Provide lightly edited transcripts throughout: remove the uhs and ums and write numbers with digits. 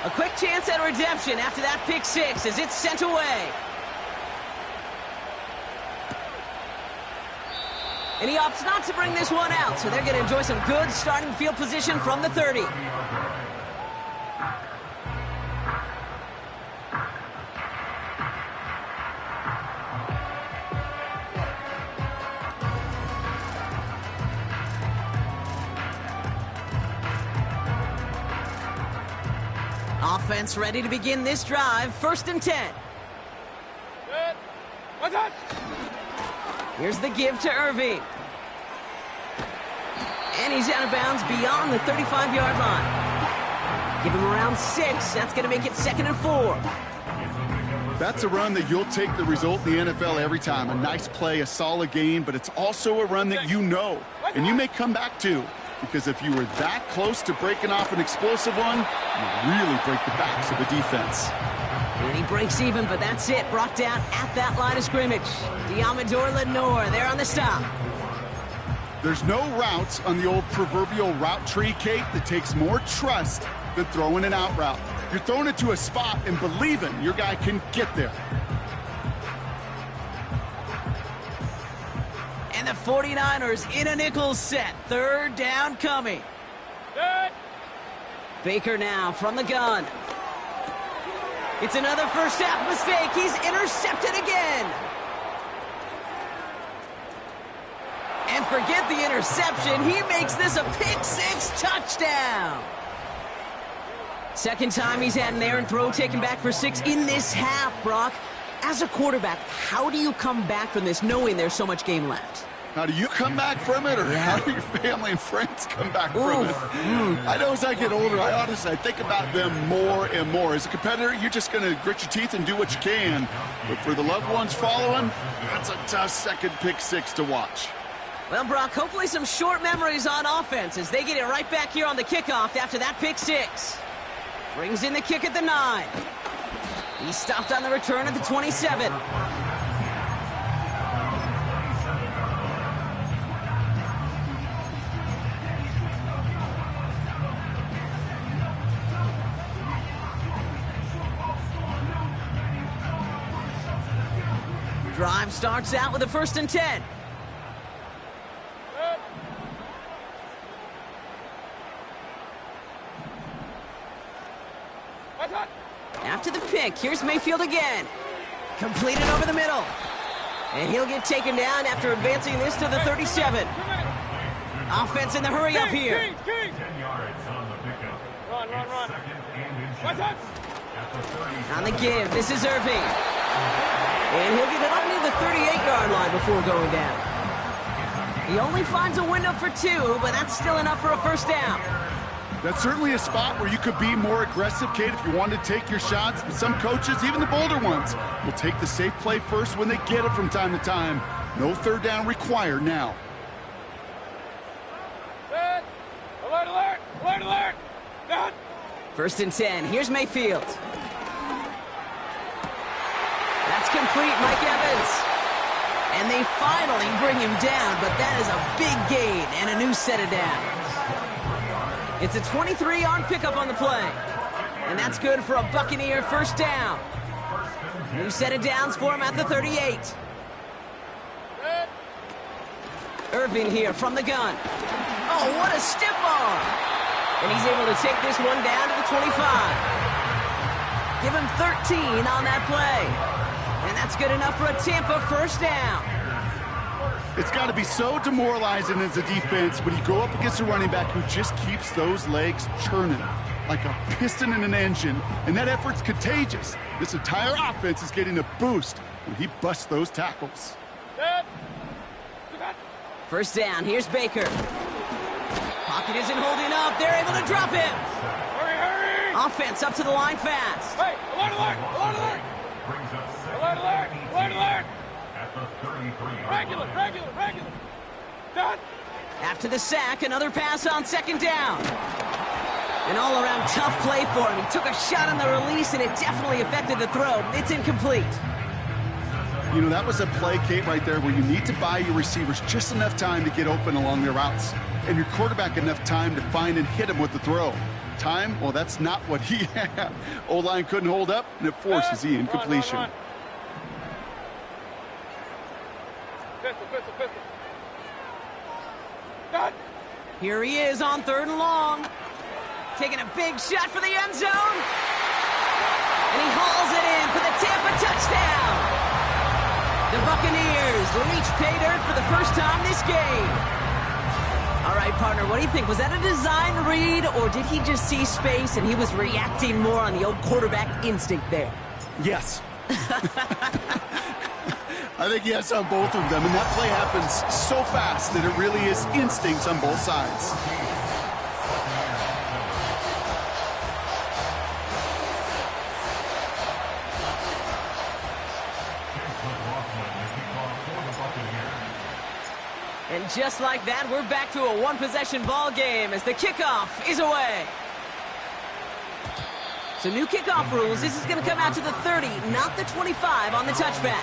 A quick chance at redemption after that pick six as it's sent away. And he opts not to bring this one out, so they're going to enjoy some good starting field position from the 30. Offense ready to begin this drive. 1st and 10. Here's the give to Irving. And he's out of bounds beyond the 35-yard line. Give him around 6. That's going to make it 2nd and 4. That's a run that you'll take the result in the NFL every time. A nice play, a solid game, but it's also a run that you know, and you may come back to. Because if you were that close to breaking off an explosive one, you really break the backs of the defense. And he breaks even, but that's it. Brought down at that line of scrimmage. Deommodore Lenoir there on the stop. There's no routes on the old proverbial route tree, Kate, that takes more trust than throwing an out route. You're throwing it to a spot and believing your guy can get there. And the 49ers in a nickel set. 3rd down coming. Good. Baker now from the gun. It's another first half mistake. He's intercepted again. And forget the interception. He makes this a pick six touchdown. 2nd time he's had an errant throw taken back for 6 in this half, Brock. As a quarterback, how do you come back from this knowing there's so much game left? How do you come back from it, or how do your family and friends come back from it? I know as I get older, I think about them more and more. As a competitor, you're just going to grit your teeth and do what you can. But for the loved ones following, that's a tough 2nd pick six to watch. Well, Brock, hopefully some short memories on offense as they get it right back here on the kickoff after that pick six. Brings in the kick at the 9. He stopped on the return at the 27. Drive starts out with a 1st and 10. After the pick, here's Mayfield again. Completed over the middle. And he'll get taken down after advancing this to the 37. Offense in the hurry up here. On the give, this is Irving. And he'll get it up near the 38-yard line before going down. He only finds a window for 2, but that's still enough for a 1st down. That's certainly a spot where you could be more aggressive, Kate, if you wanted to take your shots. But some coaches, even the bolder ones, will take the safe play first when they get it from time to time. No 3rd down required now. Alert, alert, alert, alert. Down. 1st and 10. Here's Mayfield. That's complete, Mike Evans. And they finally bring him down, but that is a big gain and a new set of downs. It's a 23-yard pickup on the play. And that's good for a Buccaneer 1st down. New set of downs for him at the 38. Irving here from the gun. Oh, what a stiff arm. And he's able to take this one down to the 25. Give him 13 on that play. And that's good enough for a Tampa 1st down. It's got to be so demoralizing as a defense when you go up against a running back who just keeps those legs churning like a piston in an engine, and that effort's contagious. This entire offense is getting a boost when he busts those tackles. 1st down, here's Baker. Pocket isn't holding up. They're able to drop him. Hurry, hurry! Offense up to the line fast. Hey, alert, alert, alert, alert! Alert, alert, alert, alert! Regular, regular, regular! Done! After the sack, another pass on 2nd down. An all-around tough play for him. He took a shot on the release, and it definitely affected the throw. It's incomplete. You know, that was a play, Kate, right there where you need to buy your receivers just enough time to get open along their routes, and your quarterback enough time to find and hit him with the throw. Time, well, that's not what he had. O-line couldn't hold up, and it forces the incompletion. Run. Pistol. Got. Here he is on 3rd and long. Taking a big shot for the end zone. And he hauls it in for the Tampa touchdown. The Buccaneers reach pay dirt for the first time this game. All right, partner, what do you think? Was that a design read, or did he just see space and he was reacting more on the old quarterback instinct there? Yes. I think yes on both of them, and that play happens so fast that it really is instincts on both sides. And just like that, we're back to a one-possession ball game as the kickoff is away. So new kickoff rules. This is going to come out to the 30, not the 25 on the touchback.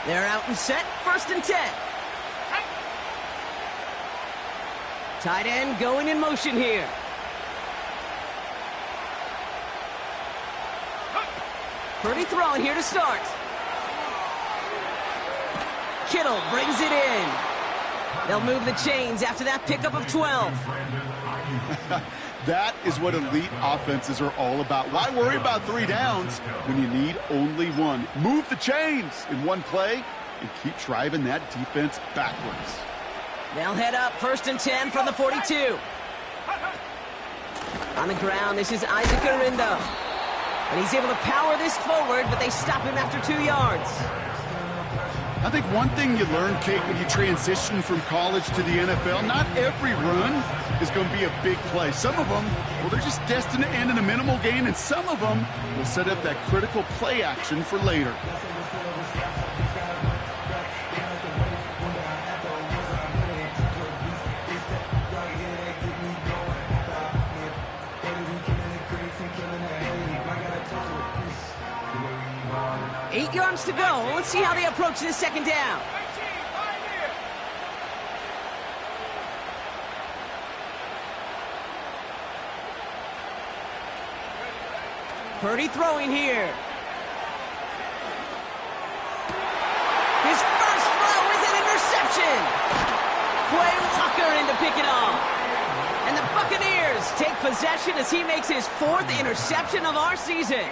They're out and set, 1st and 10. Tight end going in motion here. Purdy throwing here to start. Kittle brings it in. They'll move the chains after that pickup of 12. That is what elite offenses are all about. Why worry about 3 downs when you need only 1? Move the chains in one play and keep driving that defense backwards. They'll head up 1st and 10 from the 42. On the ground, this is Isaac Arindo. And he's able to power this forward, but they stop him after 2 yards. I think one thing you learn, Kate, when you transition from college to the NFL, not every run is going to be a big play. Some of them, well, they're just destined to end in a minimal gain, and some of them will set up that critical play action for later. Eight yards to go. Let's see how they approach this 2nd down. Purdy throwing here. His first throw is an interception. Quay Walker in to pick it off. And the Buccaneers take possession as he makes his 4th interception of our season.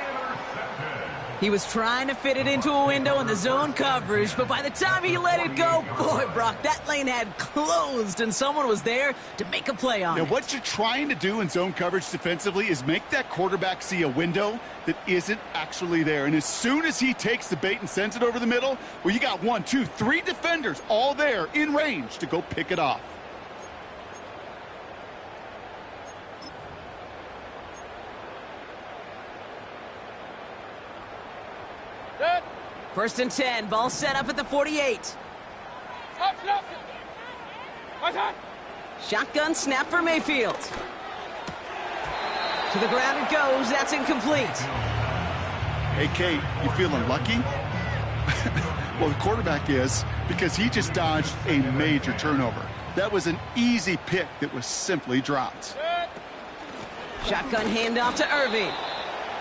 He was trying to fit it into a window in the zone coverage, but by the time he let it go, boy, Brock, that lane had closed, and someone was there to make a play on it. Now, what you're trying to do in zone coverage defensively is make that quarterback see a window that isn't actually there. And as soon as he takes the bait and sends it over the middle, well, you got 1, 2, 3 defenders all there in range to go pick it off. Dead. 1st and 10, ball set up at the 48. Stop. My time. Shotgun snap for Mayfield. To the ground it goes, that's incomplete. Hey, Kate, you feeling lucky? Well, the quarterback is, because he just dodged a major turnover. That was an easy pick that was simply dropped. Dead. Shotgun handoff to Irving.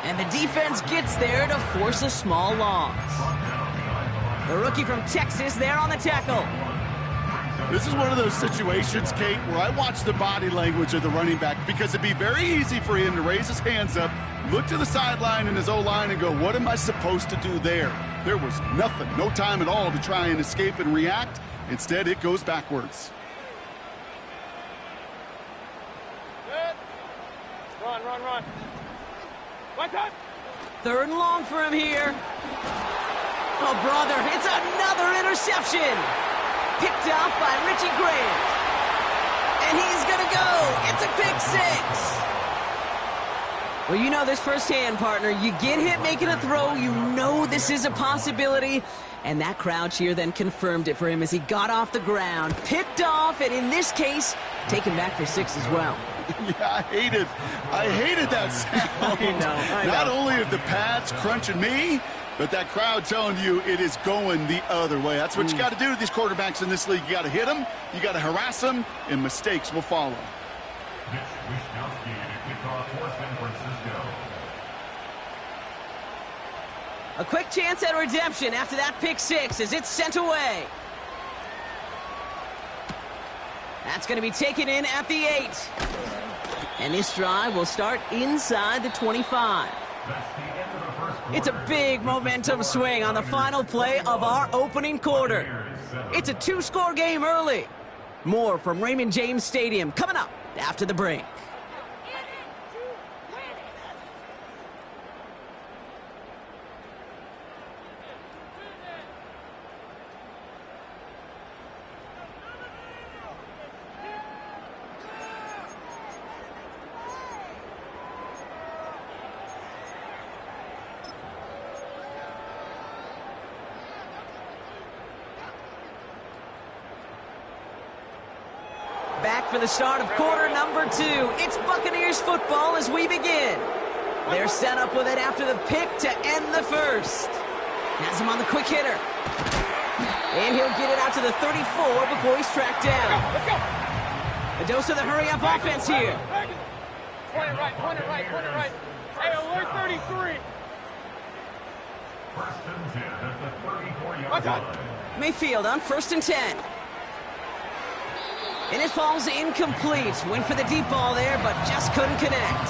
And the defense gets there to force a small loss. The rookie from Texas there on the tackle. This is one of those situations, Kate, where I watch the body language of the running back, because it'd be very easy for him to raise his hands up, look to the sideline in his O-line and go, what am I supposed to do there? There was nothing, no time at all to try and escape and react. Instead, it goes backwards. Dead. Run. My time. 3rd and long for him here. Oh, brother, it's another interception. Picked up by Richie Grant. And he's going to they go. It's a pick six. Well, you know this firsthand, partner. You get hit making a throw, you know this is a possibility. And that crowd cheer then confirmed it for him as he got off the ground, picked off, and in this case, taken back for six as well. Yeah, I hated that sound. I know. Not only are the pads crunching me, but that crowd telling you it is going the other way. That's what you got to do to these quarterbacks in this league. You got to hit them, you got to harass them, and mistakes will follow. Mitch Wishnowsky to kick off for San Francisco. A quick chance at redemption after that pick six as it's sent away. That's going to be taken in at the 8. And this drive will start inside the 25. It's a big momentum swing on the final play of our opening quarter. It's a 2-score game early. More from Raymond James Stadium coming up after the break. Back for the start of quarter number 2. It's Buccaneers football as we begin. They're set up with it after the pick to end the first. Has him on the quick hitter. And he'll get it out to the 34 before he's tracked down. Let's go. A dose of the hurry-up offense here. Point it right, point it right, point it right. Hey, alert 33. First and 10 at the 34-yard line. Mayfield on 1st and 10. And it falls incomplete. Went for the deep ball there, but just couldn't connect.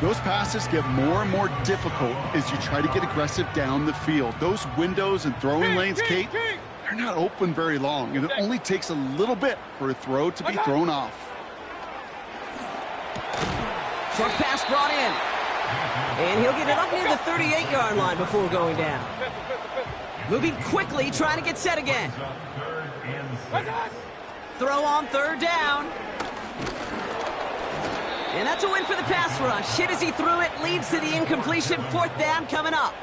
Those passes get more and more difficult as you try to get aggressive down the field. Those windows and throwing lanes, Kate, they're not open very long, and it only takes a little bit for a throw to be thrown off. Short pass brought in. And he'll get it up near the 38-yard line before going down. Moving quickly, trying to get set again. Throw on 3rd down. And that's a win for the pass rush. Hit as he threw it, leads to the incompletion. 4th down coming up.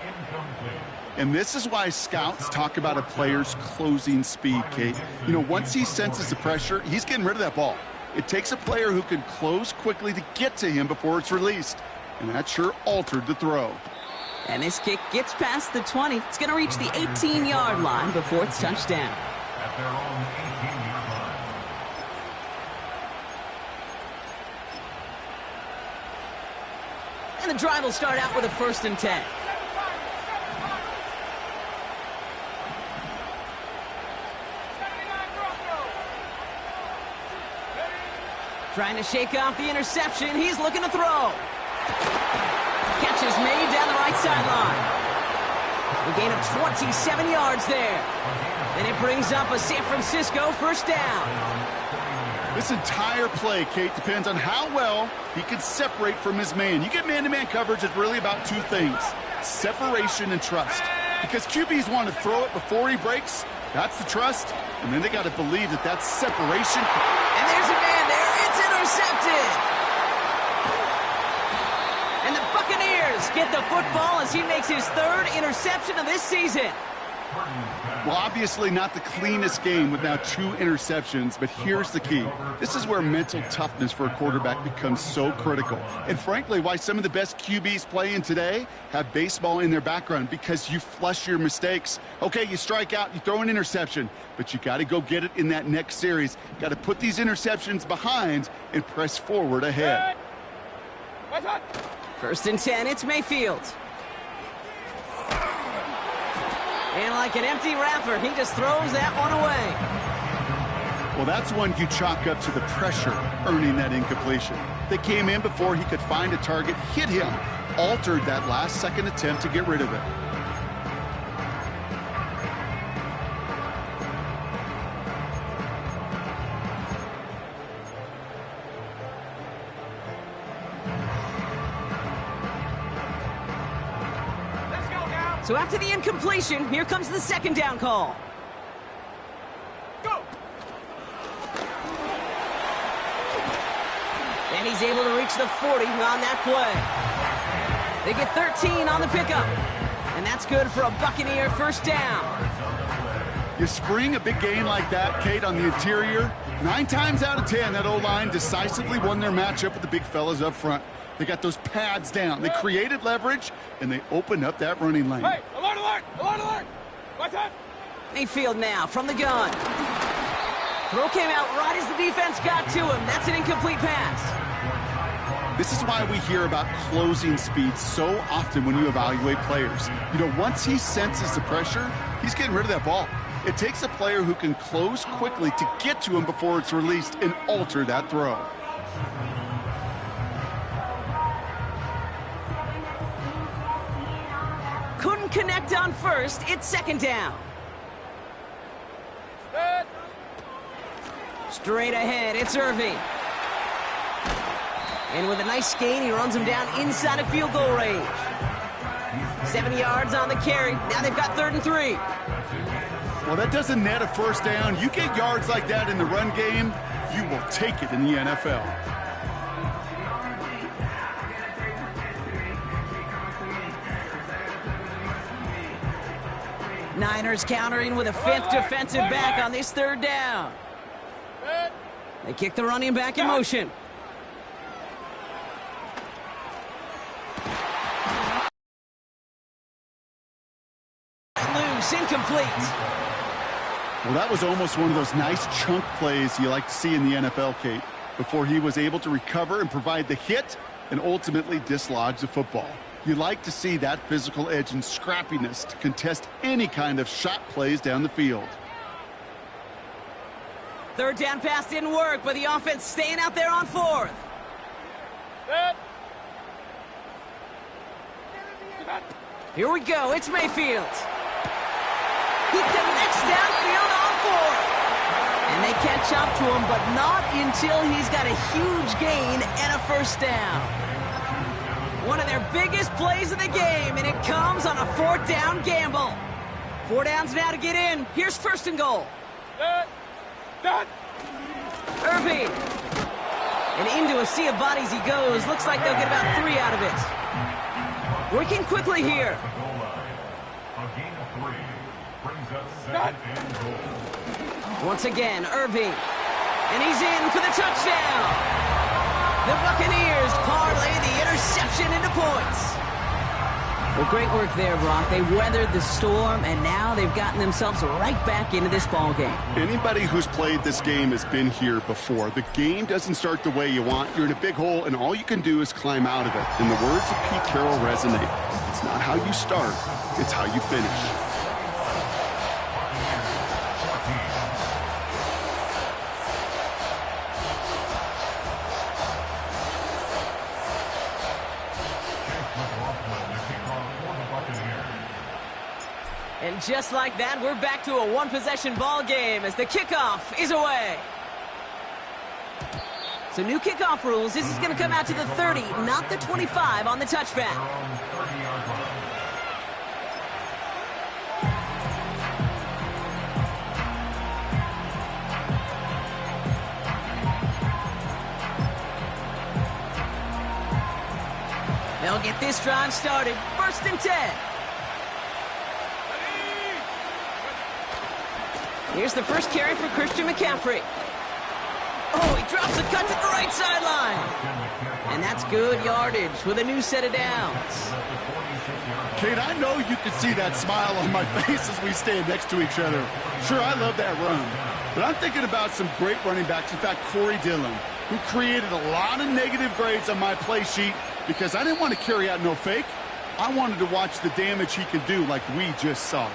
And this is why scouts talk about a player's closing speed, Kate. You know, once he senses the pressure, he's getting rid of that ball. It takes a player who can close quickly to get to him before it's released. And that sure altered the throw. And this kick gets past the 20. It's going to reach the 18-yard line before it's touchdown. At their own 18-yard line. And the drive will start out with a 1st and 10. Trying to shake off the interception. He's looking to throw. Catch is made down the right sideline. A gain of 27 yards there. And it brings up a San Francisco 1st down. This entire play, Kate, depends on how well he can separate from his man. You get man-to-man coverage, it's really about 2 things: separation and trust. Because QBs want to throw it before he breaks. That's the trust. And then they got to believe that that's separation. And there's a man there. It's intercepted. And the Buccaneers get the football as he makes his 3rd interception of this season. Well, obviously not the cleanest game with now 2 interceptions, but here's the key. This is where mental toughness for a quarterback becomes so critical. And frankly, why some of the best QBs playing today have baseball in their background, because you flush your mistakes. Okay, you strike out, you throw an interception, but you got to go get it in that next series. Got to put these interceptions behind and press forward ahead. 1st and 10, it's Mayfield. And like an empty wrapper, he just throws that one away. Well, that's one you chalk up to the pressure earning that incompletion. They came in before he could find a target, hit him, altered that last-second attempt to get rid of it. So after the incompletion, here comes the 2nd down call. Go! he's able to reach the 40 on that play. They get 13 on the pickup. And that's good for a Buccaneer first down. You spring a big gain like that, Kate, on the interior. 9 times out of 10, that O-line decisively won their matchup with the big fellas up front. They got those pads down. They created leverage, and they opened up that running lane. Hey, alert, alert, alert, alert! What's that? Mayfield now from the gun. Throw came out right as the defense got to him. That's an incomplete pass. This is why we hear about closing speed so often when you evaluate players. You know, once he senses the pressure, he's getting rid of that ball. It takes a player who can close quickly to get to him before it's released and alter that throw. Couldn't connect on first. It's second down. Straight ahead, it's Irving. And with a nice gain, he runs him down inside of field goal range. 7 yards on the carry. Now they've got 3rd and 3. Well, that doesn't net a first down. You get yards like that in the run game, you will take it in the NFL. Niners countering with a 5th defensive back on this 3rd down. They kick the running back in motion. Loose, incomplete. Well, that was almost one of those nice chunk plays you like to see in the NFL, Kate, before he was able to recover and provide the hit and ultimately dislodge the football. You like to see that physical edge and scrappiness to contest any kind of shot plays down the field. 3rd down pass didn't work, but the offense staying out there on 4th. Here we go, it's Mayfield. He connects downfield on 4th. And they catch up to him, but not until he's got a huge gain and a first down. One of their biggest plays of the game, and it comes on a 4th down gamble. 4 downs now to get in. Here's 1st and goal. Irving. And into a sea of bodies he goes. Looks like they'll get about 3 out of it. Working quickly here. Once again, Irving. And he's in for the touchdown. The Buccaneers parlay the interception into points. Well, great work there, Brock. They weathered the storm, and now they've gotten themselves right back into this ball game. Anybody who's played this game has been here before. The game doesn't start the way you want. You're in a big hole, and all you can do is climb out of it. And the words of Pete Carroll resonate. It's not how you start, it's how you finish. And just like that, we're back to a one-possession ball game as the kickoff is away. So new kickoff rules. This is going to come out to the 30, not the 25 on the touchback. They'll get this drive started. 1st and 10. Here's the first carry for Christian McCaffrey. Oh, he drops a cut to the right sideline. And that's good yardage with a new set of downs. Kate, I know you can see that smile on my face as we stand next to each other. Sure, I love that run. But I'm thinking about some great running backs. In fact, Corey Dillon, who created a lot of negative grades on my play sheet because I didn't want to carry out no fake. I wanted to watch the damage he could do like we just saw.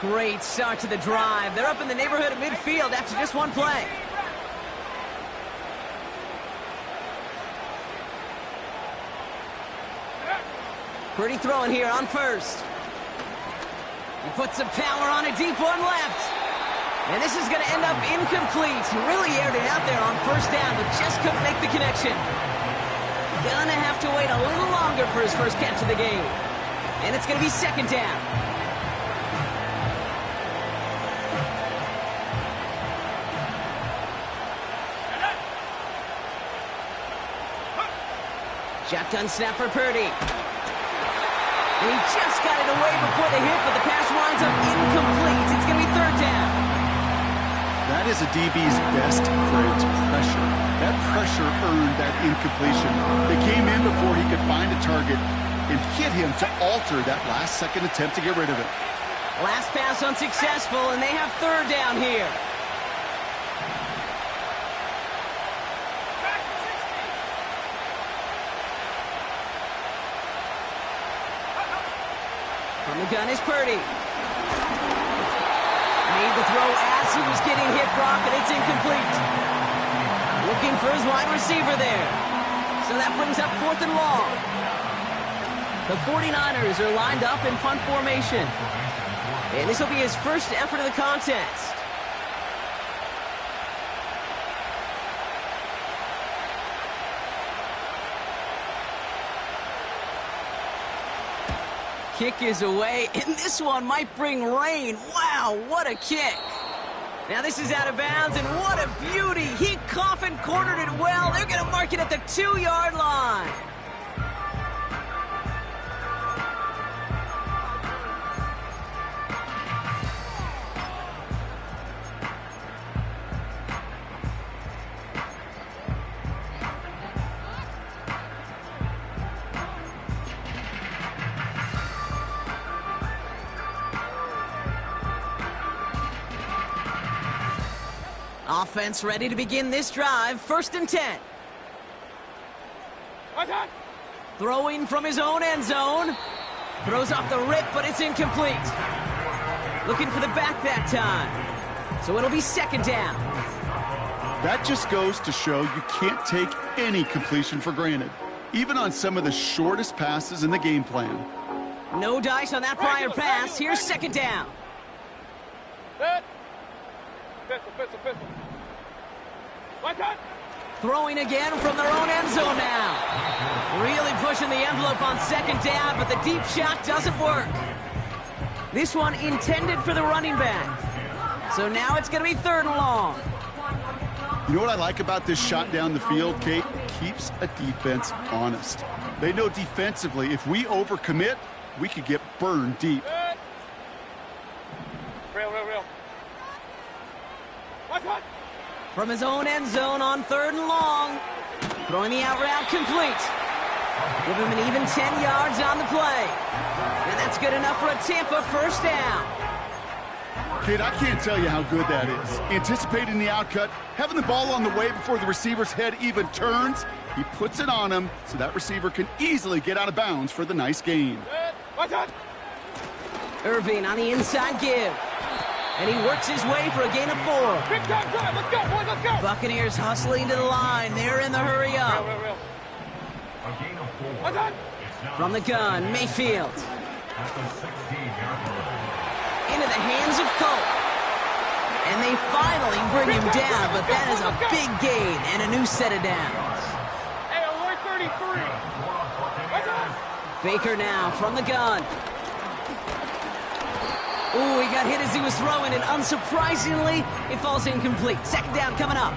Great start to the drive. They're up in the neighborhood of midfield after just one play. Pretty throwing here on 1st. He puts some power on a deep one left. And this is going to end up incomplete. He really aired it out there on 1st down, but just couldn't make the connection. Gonna have to wait a little longer for his first catch of the game. And it's going to be second down. Shotgun snap for Purdy. And he just got it away before the hit, but the pass winds up incomplete. It's going to be third down. That is a DB's best friend, pressure. That pressure earned that incompletion. They came in before he could find a target and hit him to alter that last-second attempt to get rid of it. Last pass unsuccessful, and they have third down here. From the gun is Purdy. Made the throw as he was getting hit, Brock, and it's incomplete. Looking for his wide receiver there. So that brings up 4th and long. The 49ers are lined up in punt formation. And this will be his first effort of the contest. Kick is away, and this one might bring rain. Wow, what a kick. Now this is out of bounds, and what a beauty. He coffin cornered it well. They're going to mark it at the 2-yard line. Offense ready to begin this drive. 1st and 10. Throwing from his own end zone. Throws off the rip, but it's incomplete. Looking for the back that time. So it'll be second down. That just goes to show you can't take any completion for granted, even on some of the shortest passes in the game plan. No dice on that prior pass. Here's second down. Pistol. Throwing again from their own end zone now. Really pushing the envelope on second down, but the deep shot doesn't work. This one intended for the running back. So now it's going to be 3rd and long. You know what I like about this shot down the field, Kate? Keeps a defense honest. They know defensively, if we overcommit, we could get burned deep. Real. From his own end zone on 3rd and long. Throwing the out route complete. Give him an even 10 yards on the play. And that's good enough for a Tampa first down. Kid, I can't tell you how good that is. Anticipating the outcut, having the ball on the way before the receiver's head even turns. He puts it on him so that receiver can easily get out of bounds for the nice gain. Irving on the inside give. And he works his way for a gain of 4. Big time drive. Let's go, boys. Let's go. Buccaneers hustling to the line. They're in the hurry up. Real. From the gun, Mayfield. Into the hands of Colt. And they finally bring him down, but that is a big gain and a new set of downs. Hey, alert 33. Baker now from the gun. Ooh, he got hit as he was throwing, and unsurprisingly, it falls incomplete. Second down coming up.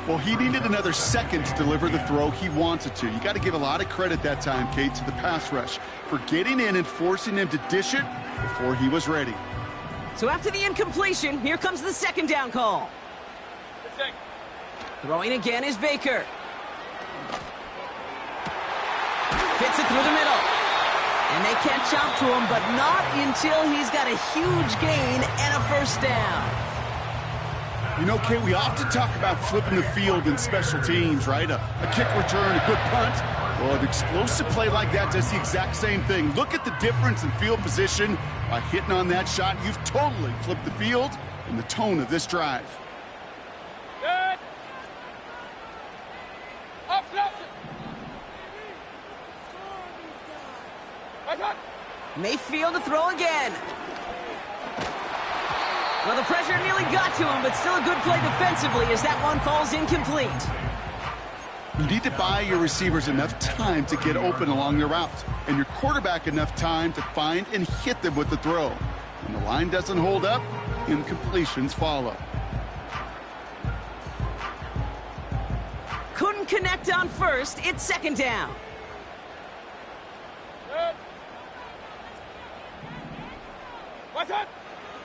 Well, he needed another second to deliver the throw he wanted to. You got to give a lot of credit that time, Kate, to the pass rush for getting in and forcing him to dish it before he was ready. So after the incompletion, here comes the second down call. Throwing again is Baker. Fits it through the middle. And they catch up to him, but not until he's got a huge gain and a first down. You know, Kate, we often talk about flipping the field in special teams, right? A kick return, a good punt. Well, an explosive play like that does the exact same thing. Look at the difference in field position. By hitting on that shot, you've totally flipped the field and the tone of this drive. Good. Up. Mayfield to throw again. Well, the pressure nearly got to him, but still a good play defensively as that one falls incomplete. You need to buy your receivers enough time to get open along their routes, and your quarterback enough time to find and hit them with the throw. When the line doesn't hold up, incompletions follow. Couldn't connect on first. It's second down. What's that?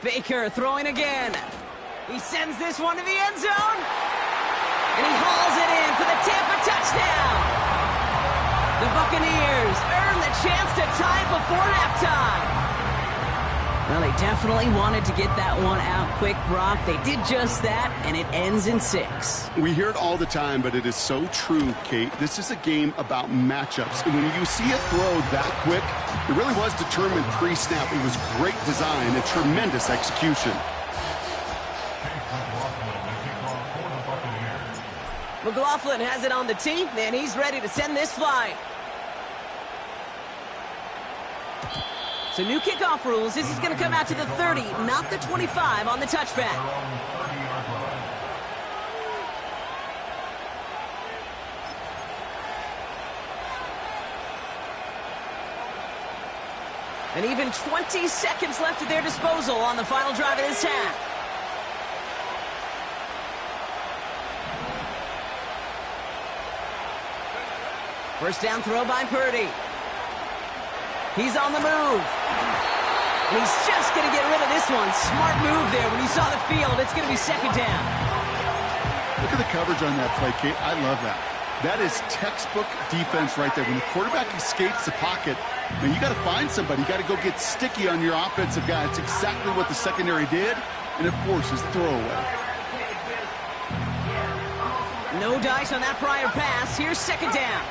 Baker throwing again. He sends this one to the end zone. And he hauls it in for the Tampa touchdown. The Buccaneers earn the chance to tie it before halftime. Well, they definitely wanted to get that one out quick, Brock. They did just that, and it ends in 6. We hear it all the time, but it is so true, Kate. This is a game about matchups. And when you see a throw that quick, it really was determined pre-snap. It was great design and tremendous execution. McLaughlin has it on the tee, and he's ready to send this flying. So new kickoff rules. This is going to come out to the 30, not the 25 on the touchback. And even 20 seconds left at their disposal on the final drive of this half. First down throw by Purdy. He's on the move. And he's just going to get rid of this one. Smart move there. When you saw the field, it's going to be second down. Look at the coverage on that play, Kate. I love that. That is textbook defense right there. When the quarterback escapes the pocket, man, you got to find somebody. You got to go get sticky on your offensive guy. It's exactly what the secondary did, and it forces the throwaway. No dice on that prior pass. Here's second down.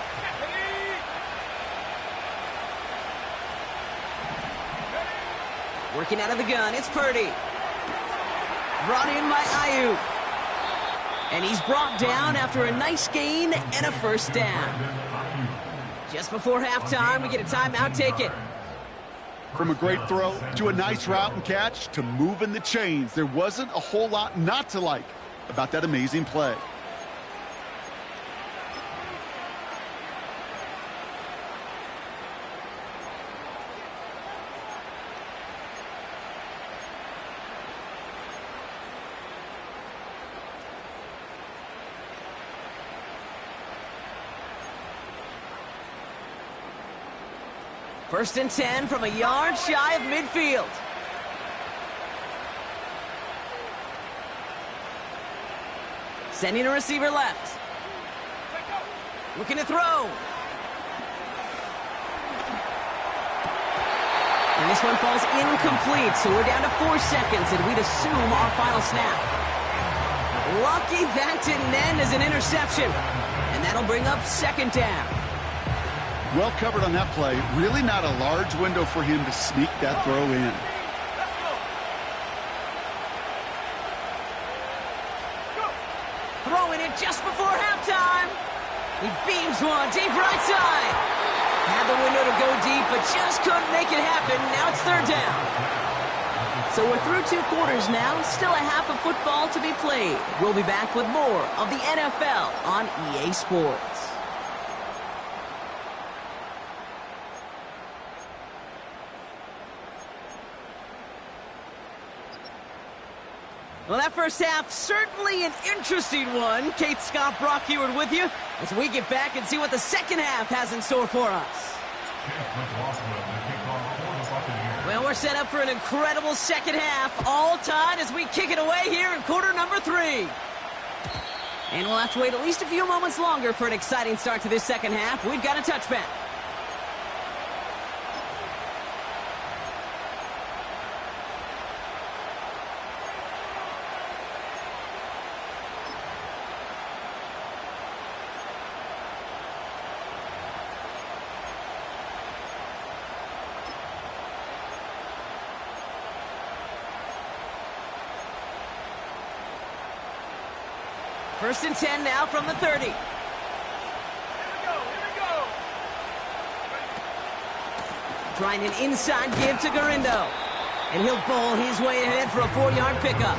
Working out of the gun, it's Purdy. Brought in by Ayuk. And he's brought down after a nice gain and a first down. Just before halftime, we get a timeout. Take it. From a great throw to a nice route and catch to moving the chains, there wasn't a whole lot not to like about that amazing play. First and 10 from a yard shy of midfield. Sending a receiver left. Looking to throw. And this one falls incomplete, so we're down to 4 seconds, and we'd assume our final snap. Lucky that didn't end as an interception. And that'll bring up second down. Well covered on that play. Really not a large window for him to sneak that throw in. Throwing it just before halftime. He beams one deep right side. Had the window to go deep, but just couldn't make it happen. Now it's third down. So we're through 2 quarters now. Still a half of football to be played. We'll be back with more of the NFL on EA Sports. Well, that first half, certainly an interesting one. Kate, Scott, Brock Heward with you as we get back and see what the second half has in store for us. Well, we're set up for an incredible second half, all tied as we kick it away here in quarter number 3. And we'll have to wait at least a few moments longer for an exciting start to this second half. We've got a touchback. First and 10 now from the 30. Here we go. Trying an inside give to Garindo. And he'll bowl his way ahead for a 4-yard pickup.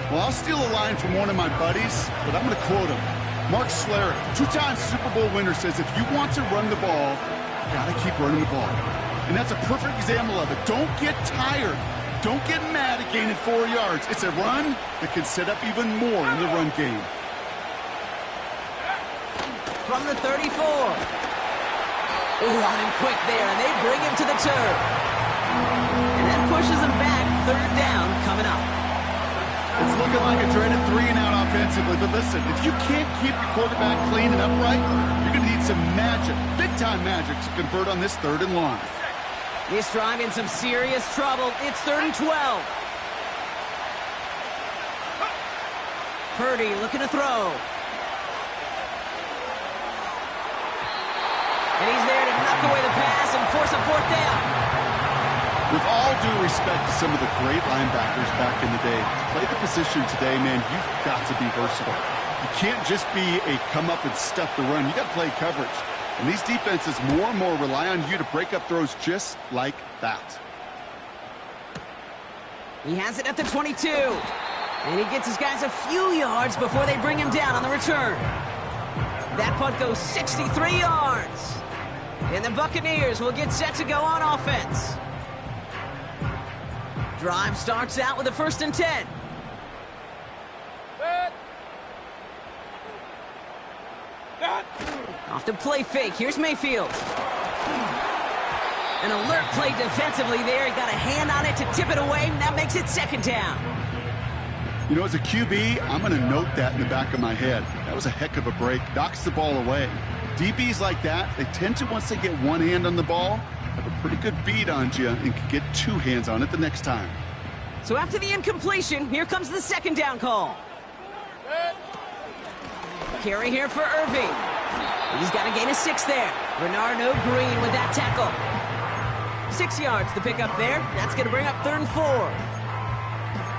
Well, I'll steal a line from one of my buddies, but I'm going to quote him. Mark Schlereth, two-time Super Bowl winner, says if you want to run the ball, you got to keep running the ball. And that's a perfect example of it. Don't get tired. Don't get mad at gaining 4 yards. It's a run that can set up even more in the run game. From the 34. Ooh, on him quick there, and they bring him to the turf. And that pushes him back. Third down coming up. It's looking like a dreaded 3-and-out offensively, but listen, if you can't keep your quarterback clean and upright, you're going to need some magic, big-time magic, to convert on this 3rd and long. This drive in some serious trouble. It's 3rd and 12. Purdy looking to throw. And he's there to knock away the pass and force a 4th down. With all due respect to some of the great linebackers back in the day, to play the position today, man, you've got to be versatile. You can't just be a come up and stuff the run. You got to play coverage. And these defenses more and more rely on you to break up throws just like that. He has it at the 22. And he gets his guys a few yards before they bring him down on the return. That punt goes 63 yards. And the Buccaneers will get set to go on offense. Drive starts out with a 1st and 10. Off the play fake. Here's Mayfield. An alert play defensively there. He got a hand on it to tip it away, and that makes it 2nd down. You know, as a QB, I'm going to note that in the back of my head. That was a heck of a break. Knocks the ball away. DBs like that, they tend to, once they get one hand on the ball, have a pretty good beat on you and can get 2 hands on it the next time. So after the incompletion, here comes the 2nd down call. Carry here for Irving. He's got to gain a 6 there. Bernardo Green with that tackle. 6 yards the pick up there. That's going to bring up 3rd and 4.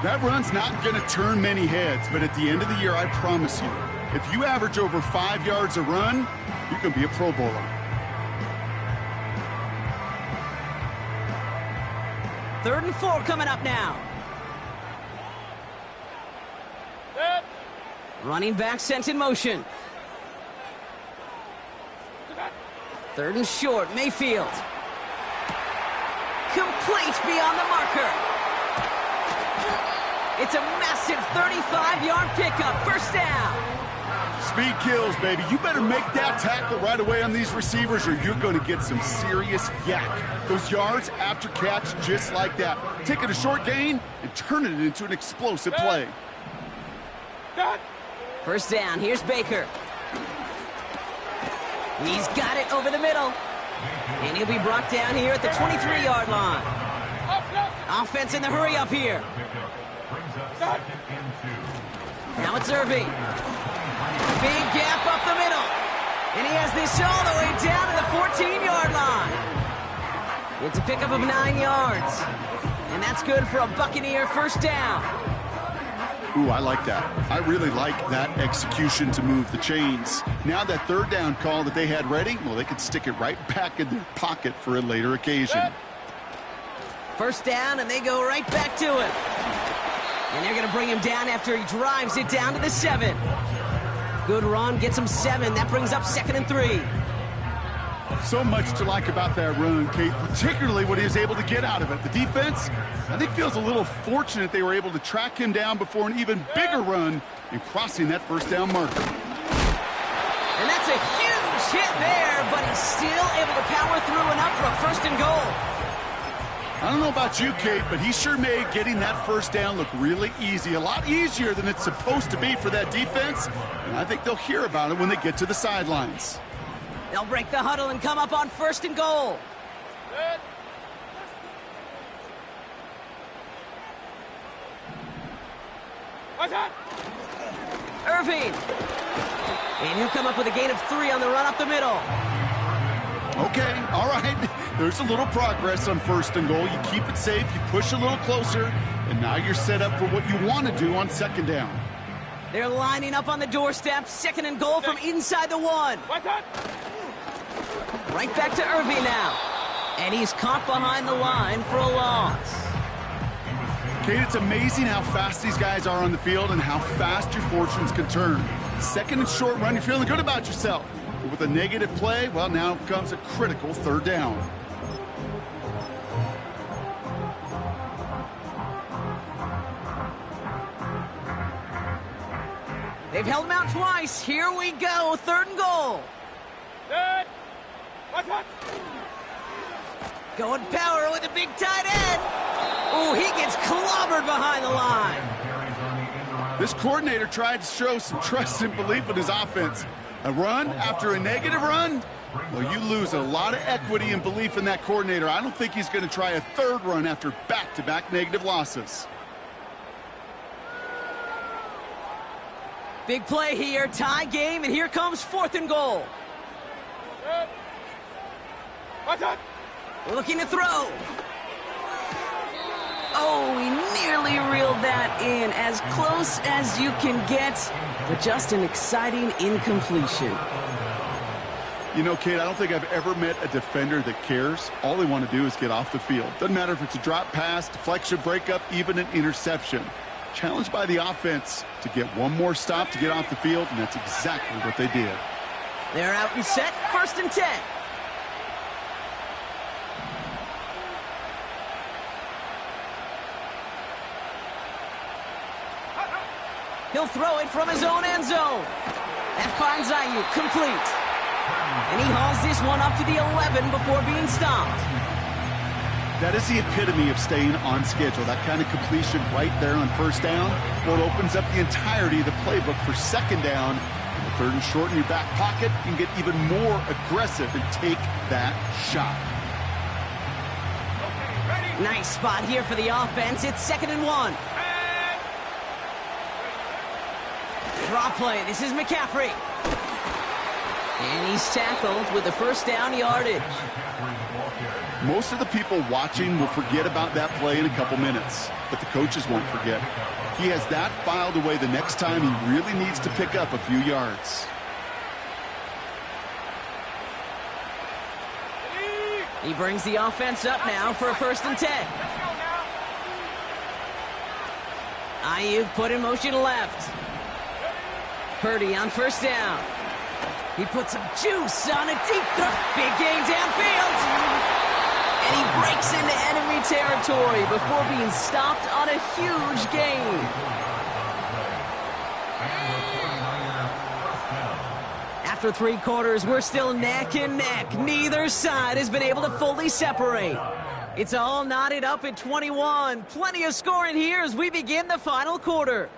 That run's not going to turn many heads, but at the end of the year, I promise you, if you average over 5 yards a run, you can be a Pro Bowler. 3rd and 4 coming up now. Running back sent in motion. 3rd and short, Mayfield. Complete beyond the marker. It's a massive 35-yard pickup. 1st down. Speed kills, baby. You better make that tackle right away on these receivers or you're going to get some serious yak. Those yards after catch just like that. Take it a short gain and turn it into an explosive play. 1st down. Here's Baker. He's got it over the middle. And he'll be brought down here at the 23-yard line. Offense in the hurry up here. Now it's Irving. Big gap up the middle. And he has this all the way down to the 14-yard line. It's a pickup of 9 yards. And that's good for a Buccaneer 1st down. Ooh, I like that. I really like that execution to move the chains. Now that 3rd down call that they had ready, well, they could stick it right back in their pocket for a later occasion. 1st down, and they go right back to it. And they're going to bring him down after he drives it down to the 7. Good run, gets him 7. That brings up 2nd and 3. So much to like about that run, Kate, particularly what he was able to get out of it. The defense, I think, feels a little fortunate they were able to track him down before an even bigger run in crossing that 1st down marker. And that's a huge hit there, but he's still able to power through enough for a 1st and goal. I don't know about you, Kate, but he sure made getting that 1st down look really easy. A lot easier than it's supposed to be for that defense. And I think they'll hear about it when they get to the sidelines. They'll break the huddle and come up on 1st and goal. Irving. And he'll come up with a gain of 3 on the run up the middle. Okay, all right. There's a little progress on 1st and goal. You keep it safe, you push a little closer, and now you're set up for what you want to do on 2nd down. They're lining up on the doorstep. 2nd and goal from inside the 1. Right back to Irving now. And he's caught behind the line for a loss. Kate, it's amazing how fast these guys are on the field and how fast your fortunes can turn. Second and short run, you're feeling good about yourself. But with a negative play, well, now comes a critical third down. They've held him out twice. Here we go, 3rd and goal. Good. Watch. Going power with a big tight end. Oh, he gets clobbered behind the line. This coordinator tried to show some trust and belief in his offense. A run after a negative run? Well, you lose a lot of equity and belief in that coordinator. I don't think he's going to try a 3rd run after back-to-back negative losses. Big play here, tie game, and here comes 4th and goal. Good. Watch out. Looking to throw. Oh, he nearly reeled that in. As close as you can get, but just an exciting incompletion. You know, Kate, I don't think I've ever met a defender that cares. All they want to do is get off the field. Doesn't matter if it's a drop pass, deflection, breakup, even an interception. Challenged by the offense to get one more stop to get off the field, and that's exactly what they did. They're out and set, 1st and 10. He'll throw it from his own end zone. That finds Ayuk complete. And he hauls this one up to the 11 before being stopped. That is the epitome of staying on schedule. That kind of completion right there on 1st down. Well, it opens up the entirety of the playbook for 2nd down. And the 3rd and short in your back pocket, you can get even more aggressive and take that shot. Nice spot here for the offense. It's 2nd and 1. Draw play. This is McCaffrey. And he's tackled with the 1st down yardage. Most of the people watching will forget about that play in a couple minutes, but the coaches won't forget. He has that filed away the next time he really needs to pick up a few yards. He brings the offense up now for a 1st and 10. Ayuk put in motion left. Purdy on 1st down. He puts some juice on a deep throw. Big gain downfield. And he breaks into enemy territory before being stopped on a huge gain. After 3 quarters, we're still neck and neck. Neither side has been able to fully separate. It's all knotted up at 21. Plenty of scoring here as we begin the final quarter.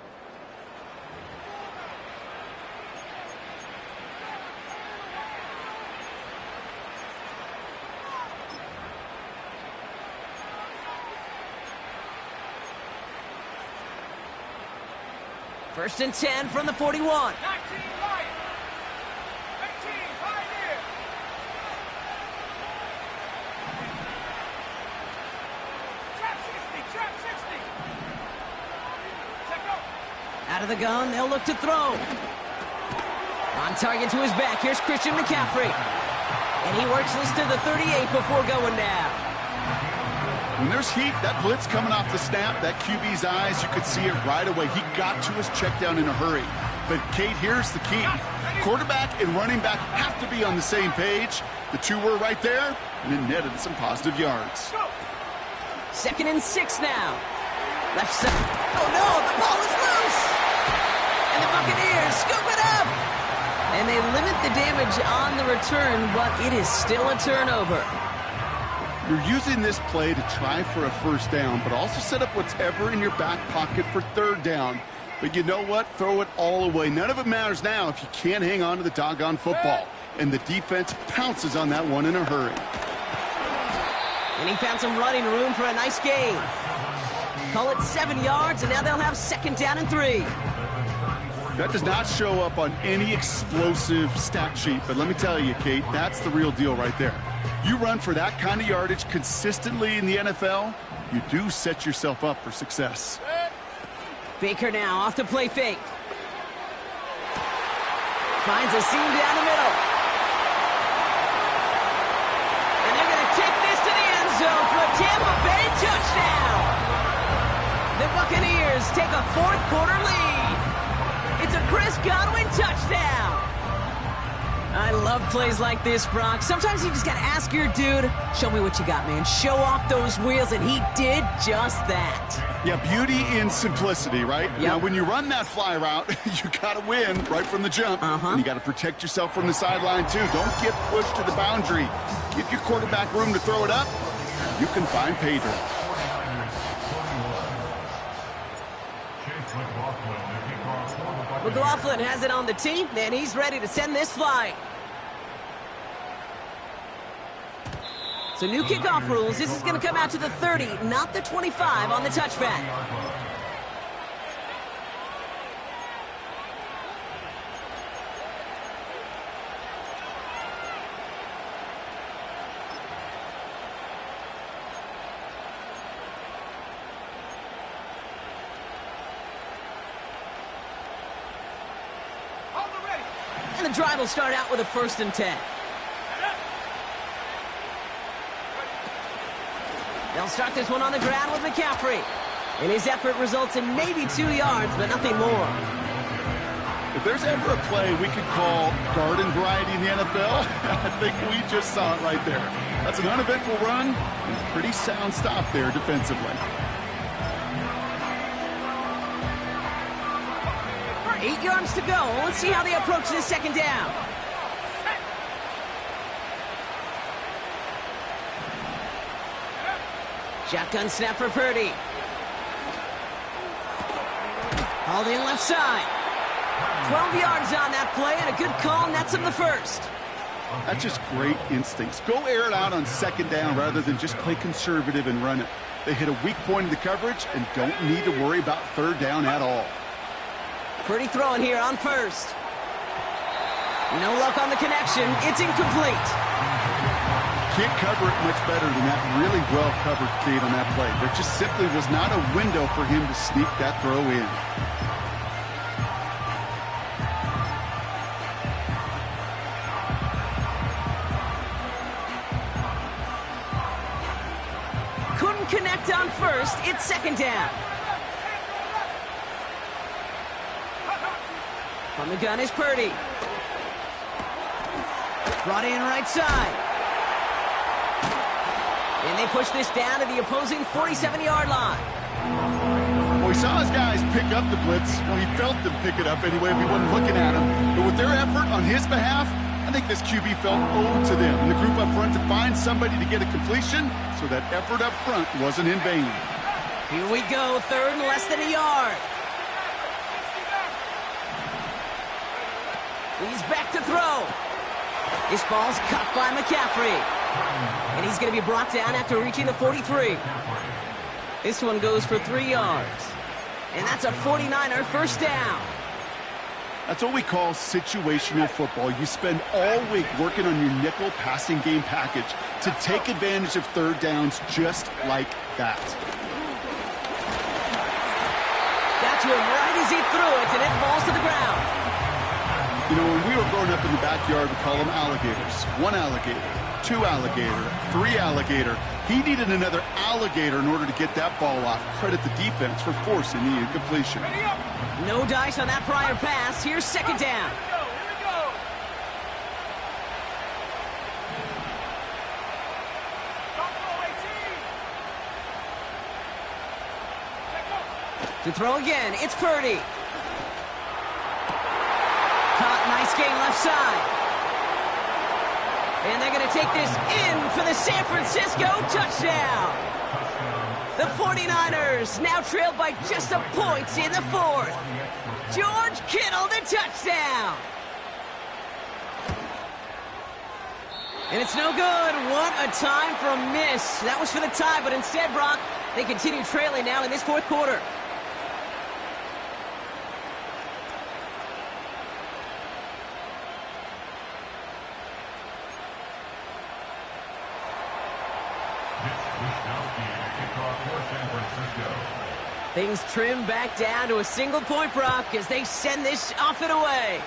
First and 10 from the 41. 19 right. 18 right here. Trap 60, trap 60. Check out. Out of the gun, they'll look to throw. On target to his back, here's Christian McCaffrey. And he works this to the 38 before going down. When there's heat, that blitz coming off the snap, that QB's eyes, you could see it right away. He got to his check down in a hurry. But, Kate, here's the key. Quarterback and running back have to be on the same page. The two were right there, and it netted some positive yards. 2nd and 6 now. Left side. Oh, no, the ball is loose. And the Buccaneers scoop it up. And they limit the damage on the return, but it is still a turnover. You're using this play to try for a 1st down, but also set up whatever in your back pocket for 3rd down. But you know what? Throw it all away. None of it matters now if you can't hang on to the doggone football. And the defense pounces on that one in a hurry. And he found some running room for a nice gain. Call it 7 yards, and now they'll have 2nd down and 3. That does not show up on any explosive stat sheet, but let me tell you, Kate, that's the real deal right there. You run for that kind of yardage consistently in the NFL, you do set yourself up for success. Baker now off the play fake. Finds a seam down the middle. And they're going to take this to the end zone for a Tampa Bay touchdown. Buccaneers take a fourth-quarter lead. It's a Chris Godwin touchdown. I love plays like this, Brock. Sometimes you just got to ask your dude, show me what you got, man. Show off those wheels, and he did just that. Yeah, beauty in simplicity, right? Yep. Now, when you run that fly route, you got to win right from the jump. And you got to protect yourself from the sideline, too. Don't get pushed to the boundary. Give your quarterback room to throw it up. You can find pay dirt. McLaughlin has it on the tee, and he's ready to send this flying. So new kickoff rules. This is going to come out to the 30, not the 25 on the touchback. And the drive will start out with a 1st and 10. They'll start this one on the ground with McCaffrey. And his effort results in maybe 2 yards, but nothing more. If there's ever a play we could call garden variety in the NFL, I think we just saw it right there. That's an uneventful run and a pretty sound stop there defensively. 8 yards to go. Let's see how they approach this 2nd down. Shotgun snap for Purdy. Hauled in left side. 12 yards on that play, and a good call nets him the 1st. That's just great instincts. Go air it out on 2nd down rather than just play conservative and run it. They hit a weak point in the coverage and don't need to worry about 3rd down at all. Purdy throwing here on 1st. No luck on the connection. It's incomplete. Can't cover it much better than that really well-covered kid on that play. There just simply was not a window for him to sneak that throw in. Couldn't connect on 1st. It's 2nd down. From the gun is Purdy. Brought in right side. And they push this down to the opposing 47-yard line. Well, we saw his guys pick up the blitz. Well, he felt them pick it up anyway if he wasn't looking at him. But with their effort on his behalf, I think this QB felt owed to them and the group up front to find somebody to get a completion, so that effort up front wasn't in vain. Here we go, 3rd and less than a yard. He's back to throw. This ball's caught by McCaffrey. And he's going to be brought down after reaching the 43. This one goes for 3 yards. And that's a 49er 1st down. That's what we call situational football. You spend all week working on your nickel passing game package to take advantage of 3rd downs just like that. Got to him right as he threw it, and it falls to the ground. You know, when we were growing up in the backyard, we call them alligators. 1 alligator, 2 alligator, 3 alligator. He needed another alligator in order to get that ball off. Credit the defense for forcing the incompletion. No dice on that prior pass. Here's 2nd down. To throw again, it's Purdy. Caught, nice gain left side. And they're going to take this in for the San Francisco touchdown. The 49ers now trailed by just a point in the 4th. George Kittle, the touchdown. And it's no good. What a time for a miss. That was for the tie, but instead, Brock, they continue trailing now in this 4th quarter. Things trim back down to a single point, Brock, as they send this off and away.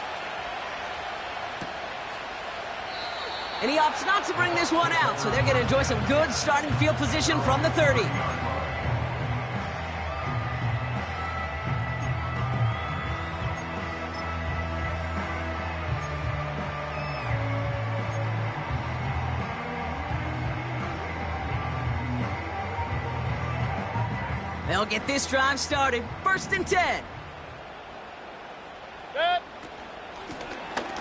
And he opts not to bring this one out, so they're going to enjoy some good starting field position from the 30. They'll get this drive started. 1st and 10. Set.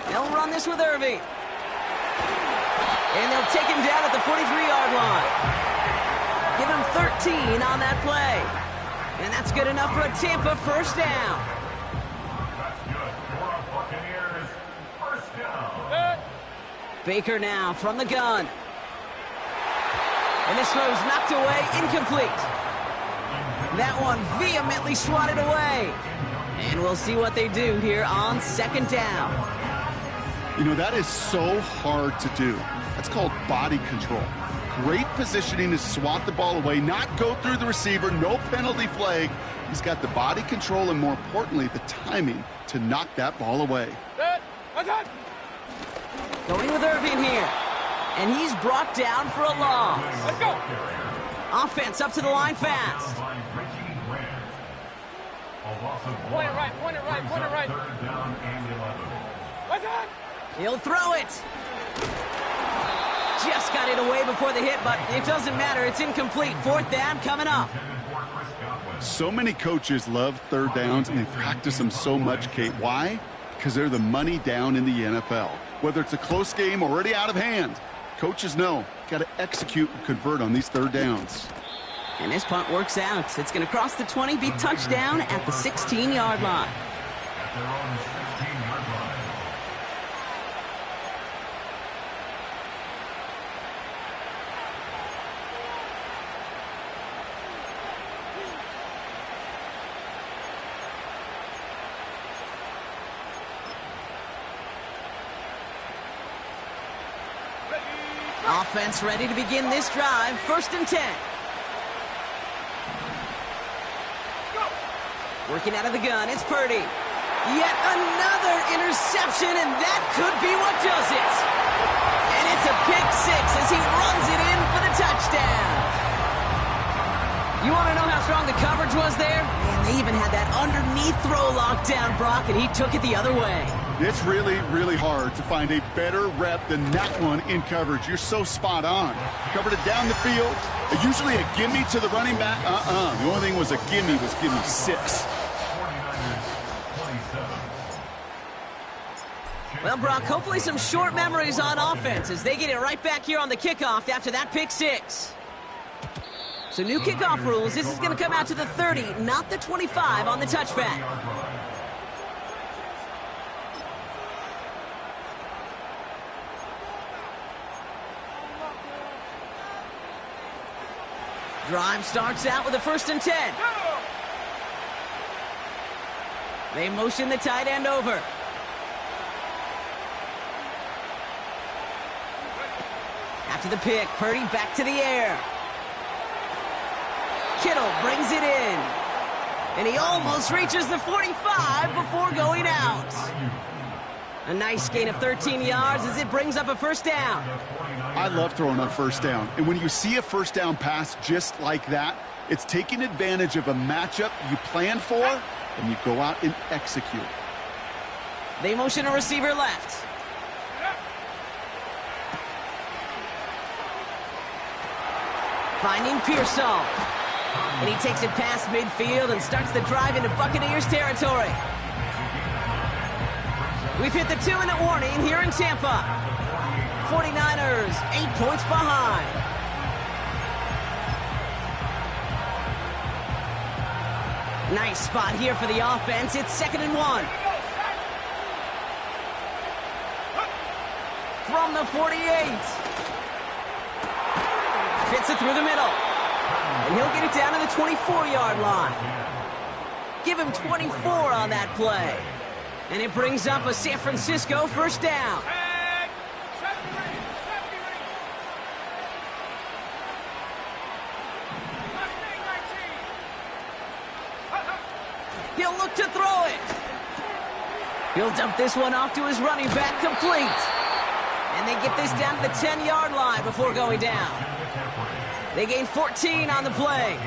They'll run this with Irving. And they'll take him down at the 43-yard line. Give him 13 on that play. And that's good enough for a Tampa 1st down. That's good. Your Buccaneers, 1st down. Set. Baker now from the gun. And this throw's knocked away, incomplete. That one vehemently swatted away. And we'll see what they do here on 2nd down. You know, that is so hard to do. That's called body control. Great positioning to swat the ball away, not go through the receiver, no penalty flag. He's got the body control and, more importantly, the timing to knock that ball away. Set. Attack. Going with Irving here. And he's brought down for a loss. Let's go. Offense up to the line fast. Point it right, point it right, point it right. Attack. He'll throw it. Just got it away before the hit, but it doesn't matter. It's incomplete. 4th down coming up. So many coaches love 3rd downs, and they practice them so much, Kate. Why? Because they're the money down in the NFL. Whether it's a close game already out of hand, coaches know, got to execute and convert on these 3rd downs. And this punt works out. It's going to cross the 20, be touchdown at the 16-yard line. Offense ready to begin this drive. 1st and 10. Working out of the gun, it's Purdy. Yet another interception, and that could be what does it. And it's a pick 6 as he runs it in for the touchdown. You want to know how strong the coverage was there? Man, they even had that underneath throw locked down, Brock, and he took it the other way. It's really, really hard to find a better rep than that one in coverage. You're so spot on. Covered it down the field. Usually a gimme to the running back. The only thing was a gimme 6. Well, Brock, hopefully some short memories on offense as they get it right back here on the kickoff after that pick 6. So new kickoff rules. This is going to come out to the 30, not the 25 on the touchback. Drive starts out with a 1st and 10. They motion the tight end over. After the pick, Purdy back to the air. Kittle brings it in. And he almost reaches the 45 before going out. A nice gain of 13 yards as it brings up a 1st down. I love throwing on 1st down. And when you see a 1st down pass just like that, it's taking advantage of a matchup you plan for, and you go out and execute. They motion a receiver left. Finding Pearsall. And he takes it past midfield and starts the drive into Buccaneers territory. We've hit the 2-minute warning here in Tampa. 49ers 8 points behind. Nice spot here for the offense. It's 2nd and 1. From the 48. Fits it through the middle. And he'll get it down to the 24-yard line. Give him 24 on that play. And it brings up a San Francisco 1st down. He'll look to throw it. He'll dump this one off to his running back, complete. And they get this down to the 10-yard line before going down. They gain 14 on the play.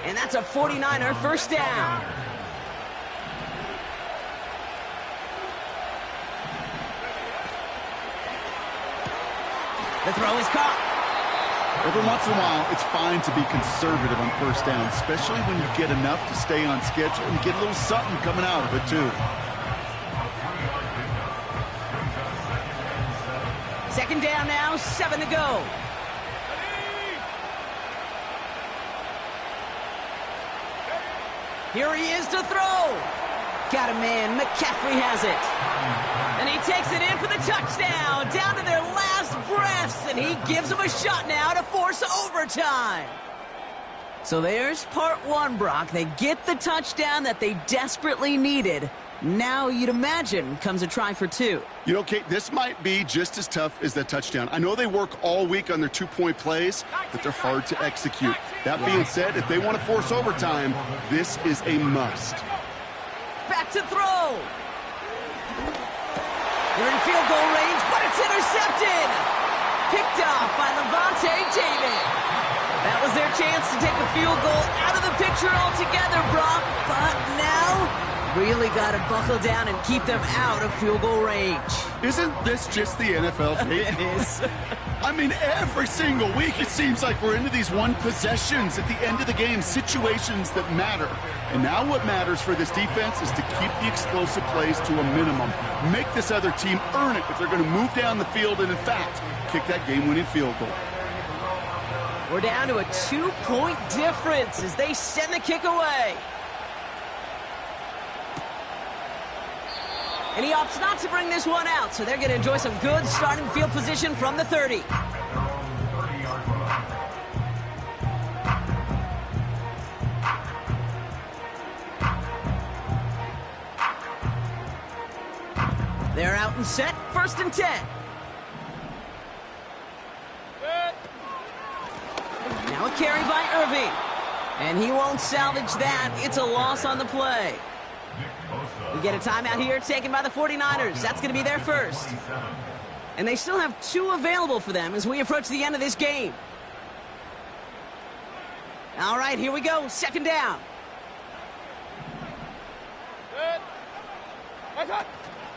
And that's a 49er 1st down. The throw is caught. Every once in a while, it's fine to be conservative on first down, especially when you get enough to stay on schedule and get a little something coming out of it, too. Second down now, 7 to go. Here he is to throw. Got a man. McCaffrey has it. And he takes it in for the touchdown. Down to their last breaths. And he gives them a shot now to force overtime. So there's part one, Brock. They get the touchdown that they desperately needed. Now, you'd imagine, comes a try for two. You know, Kate, this might be just as tough as that touchdown. I know they work all week on their two-point plays, but they're hard to execute. That being said, if they want to force overtime, this is a must. Back to throw. They're in field goal range, but it's intercepted. Picked off by Levante David. That was their chance to take a field goal out of the picture altogether, Brock. But now, really got to buckle down and keep them out of field goal range. Isn't this just the NFL? It is. I mean, every single week it seems like we're into these one possessions at the end of the game, situations that matter. And now what matters for this defense is to keep the explosive plays to a minimum. Make this other team earn it if they're going to move down the field and, in fact, kick that game-winning field goal. We're down to a 2-point difference as they send the kick away. And he opts not to bring this one out, so they're going to enjoy some good starting field position from the 30. They're out and set, 1st and 10. Now a carry by Irving. And he won't salvage that. It's a loss on the play. We get a timeout here taken by the 49ers. That's going to be their first. And they still have 2 available for them as we approach the end of this game. All right, here we go. 2nd down.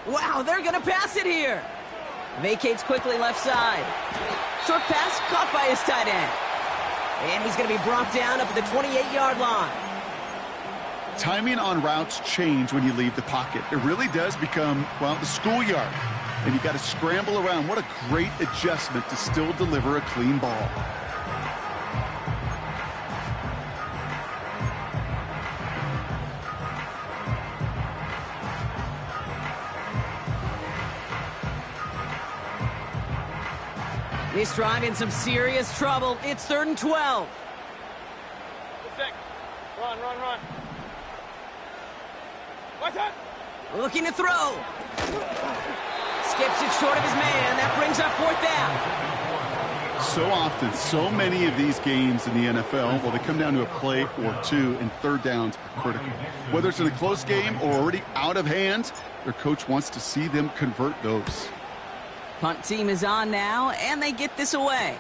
Wow, they're going to pass it here. Vacates quickly left side. Short pass caught by his tight end. And he's going to be brought down up at the 28-yard line. Timing on routes change when you leave the pocket. It really does become, well, the schoolyard. And you got to scramble around. What a great adjustment to still deliver a clean ball. This drive in some serious trouble. It's 3rd and 12. Run, run, run. What's up? Looking to throw. Skips it short of his man. That brings up 4th down. So often, so many of these games in the NFL, well, they come down to a play or two, and 3rd downs are critical. Whether it's in a close game or already out of hand, their coach wants to see them convert those. Punt team is on now, and they get this away.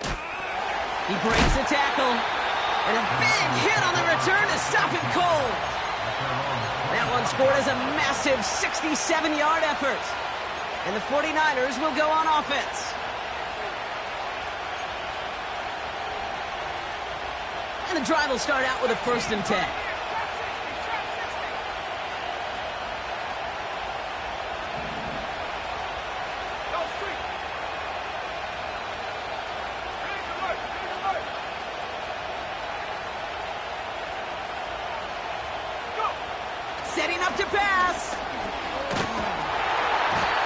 He breaks the tackle. And a big hit on the return to stop him cold. That one scored as a massive 67-yard effort. And the 49ers will go on offense. And the drive will start out with a 1st and 10. Setting up to pass.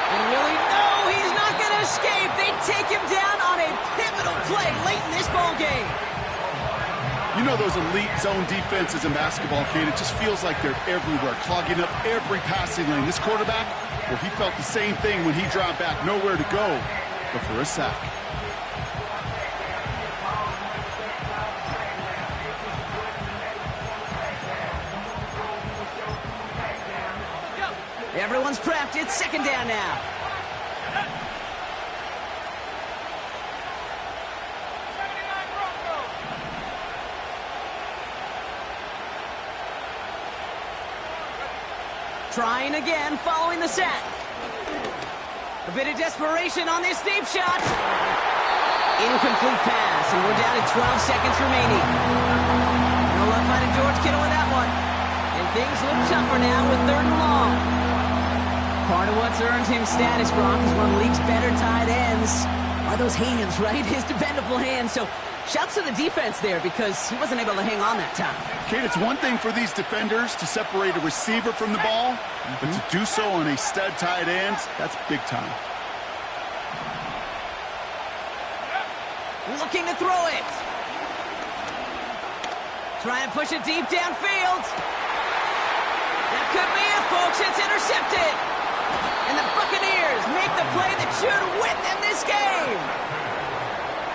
And really, no, he's not going to escape. They take him down on a pivotal play late in this ball game. You know those elite zone defenses in basketball, Kate, it just feels like they're everywhere, clogging up every passing lane. This quarterback, well, he felt the same thing when he dropped back, nowhere to go but for a sack. Everyone's prepped. It's 2nd down now. Trying again following the sack. A bit of desperation on this deep shot. Incomplete pass, and we're down to 12 seconds remaining. No luck finding George Kittle with that one. And things look tougher now with 3rd and long. Part of what's earned him status, Brock, is one of the league's better tight ends. Are those hands, right? His dependable hands. So shouts to the defense there because he wasn't able to hang on that time. Kate, it's one thing for these defenders to separate a receiver from the ball, but to do so on a stud tight end, that's big time. Looking to throw it. Try and push it deep downfield. That could be it, folks. It's intercepted. And the Buccaneers make the play that should win them this game.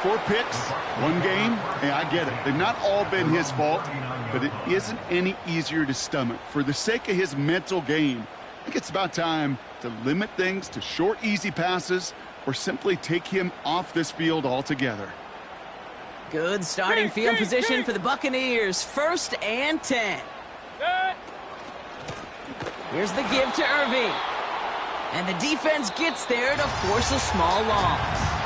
4 picks, 1 game. Hey, I get it. They've not all been his fault, but it isn't any easier to stomach. For the sake of his mental game, I think it's about time to limit things to short, easy passes or simply take him off this field altogether. Good starting field position for the Buccaneers. 1st and 10. Here's the give to Irving. And the defense gets there to force a small loss.